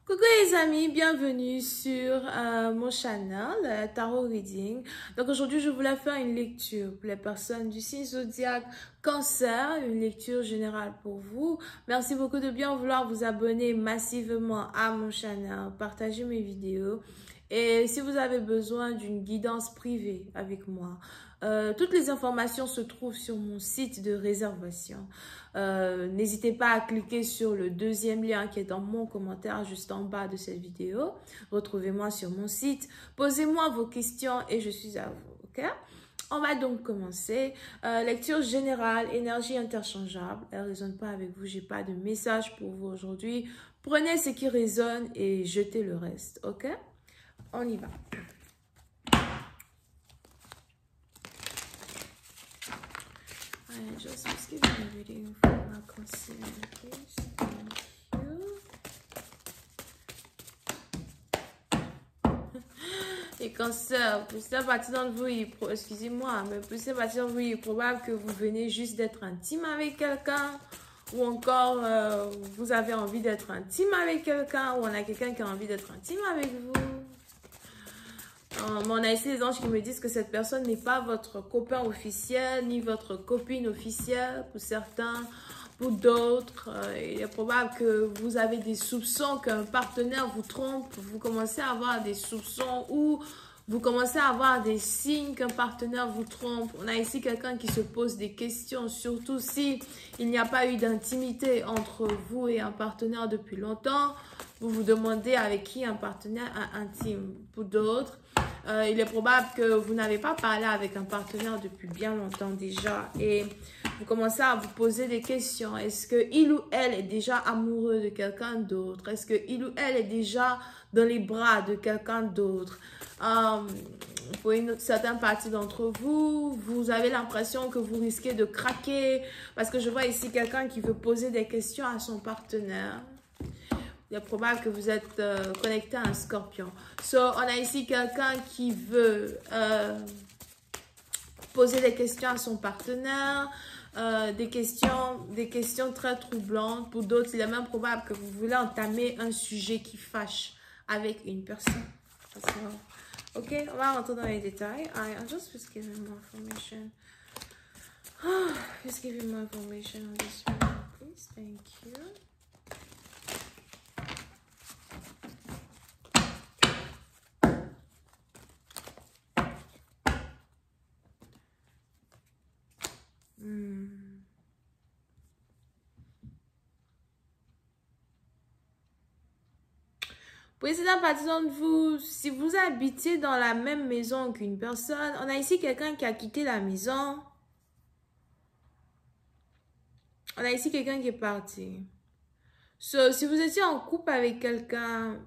Coucou les amis, bienvenue sur mon channel Tarot Reading. Donc aujourd'hui, je voulais faire une lecture pour les personnes du signe zodiaque Cancer, une lecture générale pour vous. Merci beaucoup de bien vouloir vous abonner massivement à mon channel, partager mes vidéos. Et si vous avez besoin d'une guidance privée avec moi, toutes les informations se trouvent sur mon site de réservation. N'hésitez pas à cliquer sur le deuxième lien qui est dans mon commentaire juste en bas de cette vidéo. Retrouvez-moi sur mon site. Posez-moi vos questions et je suis à vous. Ok? On va donc commencer. Lecture générale, énergie interchangeable. Elle ne résonne pas avec vous. J'ai pas de message pour vous aujourd'hui. Prenez ce qui résonne et jetez le reste. Ok? On y va. Just give me a reading for my Cancer, please. Thank you. Et Cancer, pour cette partie d'entre vous, excusez-moi, mais pour cette partie d'entre vous, il est probable que vous venez juste d'être intime avec quelqu'un, ou encore vous avez envie d'être intime avec quelqu'un, ou on a quelqu'un qui a envie d'être intime avec vous. On a ici les anges qui me disent que cette personne n'est pas votre copain officiel, ni votre copine officielle pour certains. Pour d'autres, il est probable que vous avez des soupçons qu'un partenaire vous trompe. Vous commencez à avoir des soupçons ou vous commencez à avoir des signes qu'un partenaire vous trompe. On a ici quelqu'un qui se pose des questions, surtout si il n'y a pas eu d'intimité entre vous et un partenaire depuis longtemps. Vous vous demandez avec qui un partenaire intime. Pour d'autres, il est probable que vous n'avez pas parlé avec un partenaire depuis bien longtemps déjà et vous commencez à vous poser des questions. Est-ce qu'il ou elle est déjà amoureux de quelqu'un d'autre? Est-ce qu'il ou elle est déjà dans les bras de quelqu'un d'autre? Pour une certaine partie d'entre vous, vous avez l'impression que vous risquez de craquer parce que je vois ici quelqu'un qui veut poser des questions à son partenaire. Il est probable que vous êtes connecté à un scorpion. So, on a ici quelqu'un qui veut poser des questions à son partenaire, des questions très troublantes. Pour d'autres, il est même probable que vous voulez entamer un sujet qui fâche avec une personne. Ok, on va rentrer dans les détails. I'm just giving more information. Just giving more information on this one, please. Thank you. Pour essayer d'un partie d'entre vous, si vous habitez dans la même maison qu'une personne, on a ici quelqu'un qui a quitté la maison. On a ici quelqu'un qui est parti. So, si vous étiez en couple avec quelqu'un,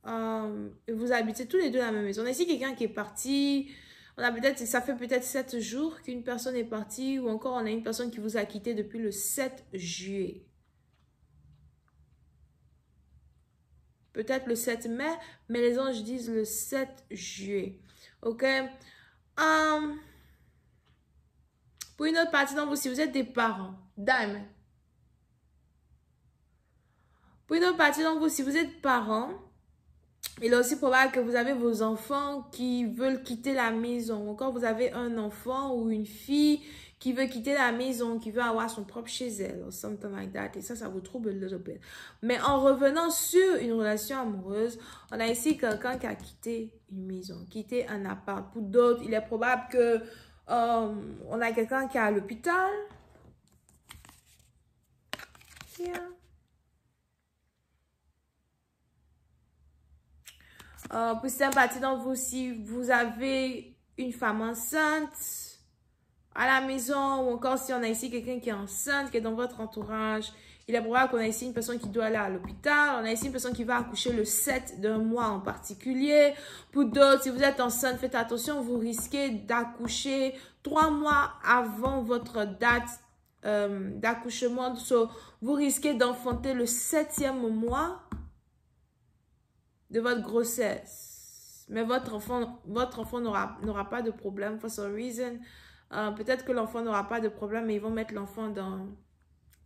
et vous habitez tous les deux dans la même maison, on a ici quelqu'un qui est parti. Ça fait peut-être 7 jours qu'une personne est partie, ou encore on a une personne qui vous a quitté depuis le 7 juillet. Peut-être le 7 mai, mais les anges disent le 7 juillet. Ok? Pour une autre partie d'entre vous, si vous êtes des parents, dame. Pour une autre partie d'entre vous, si vous êtes parents, il est aussi probable que vous avez vos enfants qui veulent quitter la maison. Encore, vous avez un enfant ou une fille qui veut quitter la maison, qui veut avoir son propre chez elle, or something like that. Et ça vous trouble a little bit. Mais en revenant sur une relation amoureuse, on a ici quelqu'un qui a quitté une maison, quitté un appart. Pour d'autres, il est probable que on a quelqu'un qui est à l'hôpital. Yeah. Pour cette partie d'entre vous, si vous avez une femme enceinte à la maison, ou encore si on a ici quelqu'un qui est enceinte, qui est dans votre entourage, il est probable qu'on a ici une personne qui doit aller à l'hôpital. On a ici une personne qui va accoucher le 7 d'un mois en particulier. Pour d'autres, si vous êtes enceinte, faites attention, vous risquez d'accoucher 3 mois avant votre date d'accouchement. So, vous risquez d'enfanter le 7e mois de votre grossesse. Mais votre enfant n'aura pas de problème for some reason. Peut-être que l'enfant n'aura pas de problème, mais ils vont mettre l'enfant dans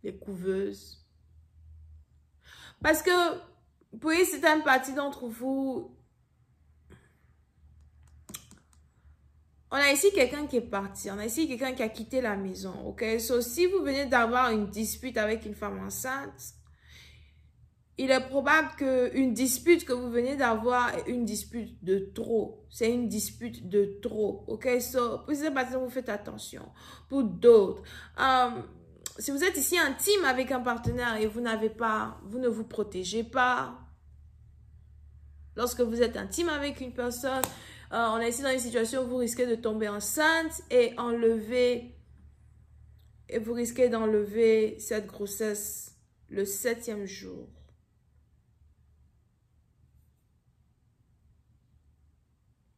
les couveuses. Parce que Puis, c'est une partie d'entre vous. On a ici quelqu'un qui est parti. On a ici quelqu'un qui a quitté la maison. Ok? So, si vous venez d'avoir une dispute avec une femme enceinte, il est probable qu'une dispute que vous venez d'avoir est une dispute de trop. C'est une dispute de trop. Ok? So, pour cette partie, vous faites attention. Pour d'autres, si vous êtes ici intime avec un partenaire et vous ne vous protégez pas, lorsque vous êtes intime avec une personne, on est ici dans une situation où vous risquez de tomber enceinte et vous risquez d'enlever cette grossesse le 7e jour.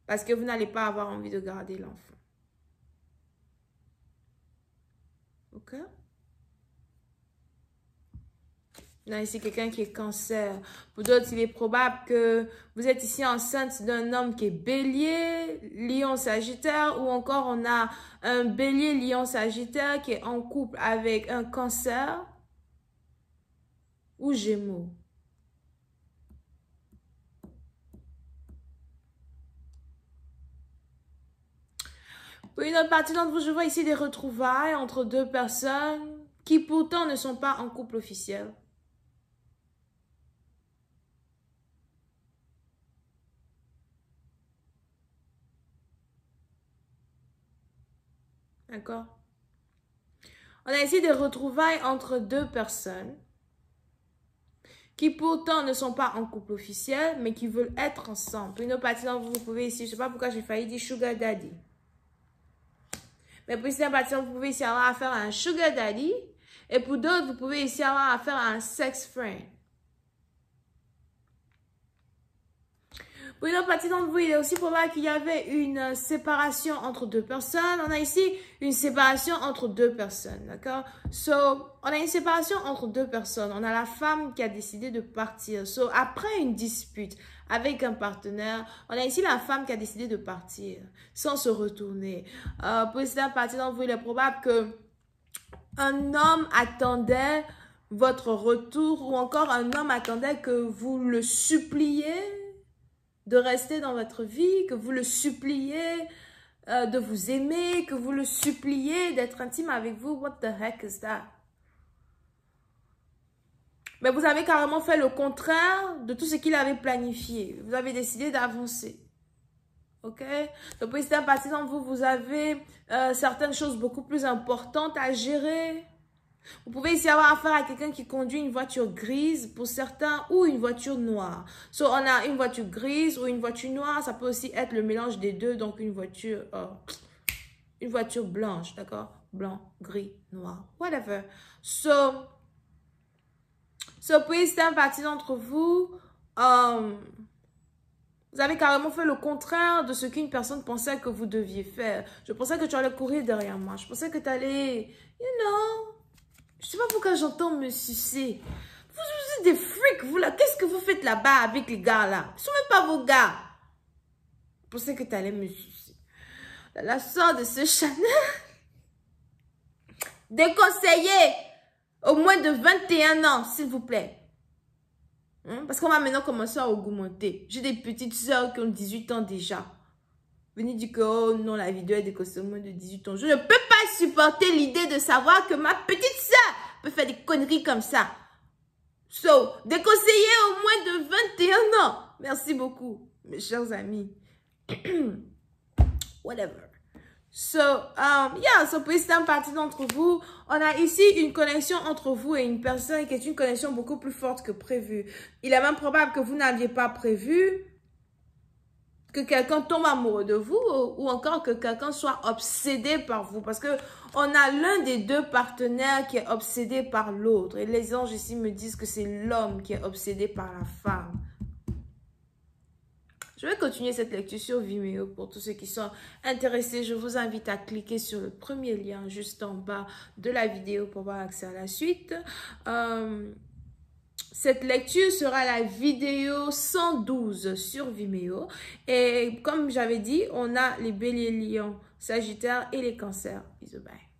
Parce que vous n'allez pas avoir envie de garder l'enfant. Ok? On a ici quelqu'un qui est cancer. Pour d'autres, il est probable que vous êtes ici enceinte d'un homme qui est bélier, lion, sagittaire, ou encore on a un bélier, lion, sagittaire qui est en couple avec un cancer ou gémeaux. Pour une autre partie d'entre vous, je vois ici des retrouvailles entre deux personnes qui pourtant ne sont pas en couple officiel. D'accord? On a ici des retrouvailles entre deux personnes qui pourtant ne sont pas en couple officiel, mais qui veulent être ensemble. Pour une autre partie d'entre vous, vous pouvez ici, je ne sais pas pourquoi j'ai failli dire sugar daddy. Mais pour une autre partie d'entre vous, pouvez ici avoir affaire à un sugar daddy. Et pour d'autres, vous pouvez ici avoir affaire à un sex friend. Pour une autre partie d'entre vous, il est aussi probable qu'il y avait une séparation entre deux personnes. On a ici une séparation entre deux personnes, d'accord? So, on a une séparation entre deux personnes. On a la femme qui a décidé de partir. So, après une dispute avec un partenaire, on a ici la femme qui a décidé de partir sans se retourner. Pour cette partie d'entre vous, il est probable que un homme attendait votre retour ou encore un homme attendait que vous le suppliez de rester dans votre vie, que vous le suppliez de vous aimer, que vous le suppliez d'être intime avec vous. What the heck is that? Mais vous avez carrément fait le contraire de tout ce qu'il avait planifié. Vous avez décidé d'avancer. Ok? Donc, pour certaines parties d'entre vous, vous avez certaines choses beaucoup plus importantes à gérer. Vous pouvez ici avoir affaire à quelqu'un qui conduit une voiture grise pour certains ou une voiture noire. So, on a une voiture grise ou une voiture noire. Ça peut aussi être le mélange des deux. Donc, une voiture blanche, d'accord? Blanc, gris, noir, whatever. So pour certaines parties d'entre vous, vous avez carrément fait le contraire de ce qu'une personne pensait que vous deviez faire. Je pensais que tu allais courir derrière moi. Je pensais que tu allais, you know... Je sais pas pourquoi j'entends me sucer. Vous êtes des freaks, vous là. Qu'est-ce que vous faites là-bas avec les gars là? Ils sont même pas vos gars. Je pensais que tu allais me sucer. La sort de ce Chanel. Déconseillé. Au moins de 21 ans, s'il vous plaît. Parce qu'on va maintenant commencer à augmenter. J'ai des petites soeurs qui ont 18 ans déjà. Venez dire que, oh non, la vidéo est déconseillée au moins de 18 ans. Je ne peux pas supporter l'idée de savoir que ma petite soeur peut faire des conneries comme ça. So, déconseillé au moins de 21 ans. Merci beaucoup, mes chers amis. Whatever. So, pour certaines parties d'entre vous, on a ici une connexion entre vous et une personne qui est une connexion beaucoup plus forte que prévu. Il est même probable que vous n'aviez pas prévu que quelqu'un tombe amoureux de vous ou encore que quelqu'un soit obsédé par vous. Parce que on a l'un des deux partenaires qui est obsédé par l'autre. Et les anges ici me disent que c'est l'homme qui est obsédé par la femme. Je vais continuer cette lecture sur Vimeo pour tous ceux qui sont intéressés. Je vous invite à cliquer sur le premier lien juste en bas de la vidéo pour avoir accès à la suite. Cette lecture sera la vidéo 112 sur Vimeo. Et comme j'avais dit, on a les béliers, lions, sagittaires et les cancers. Bisous, bye.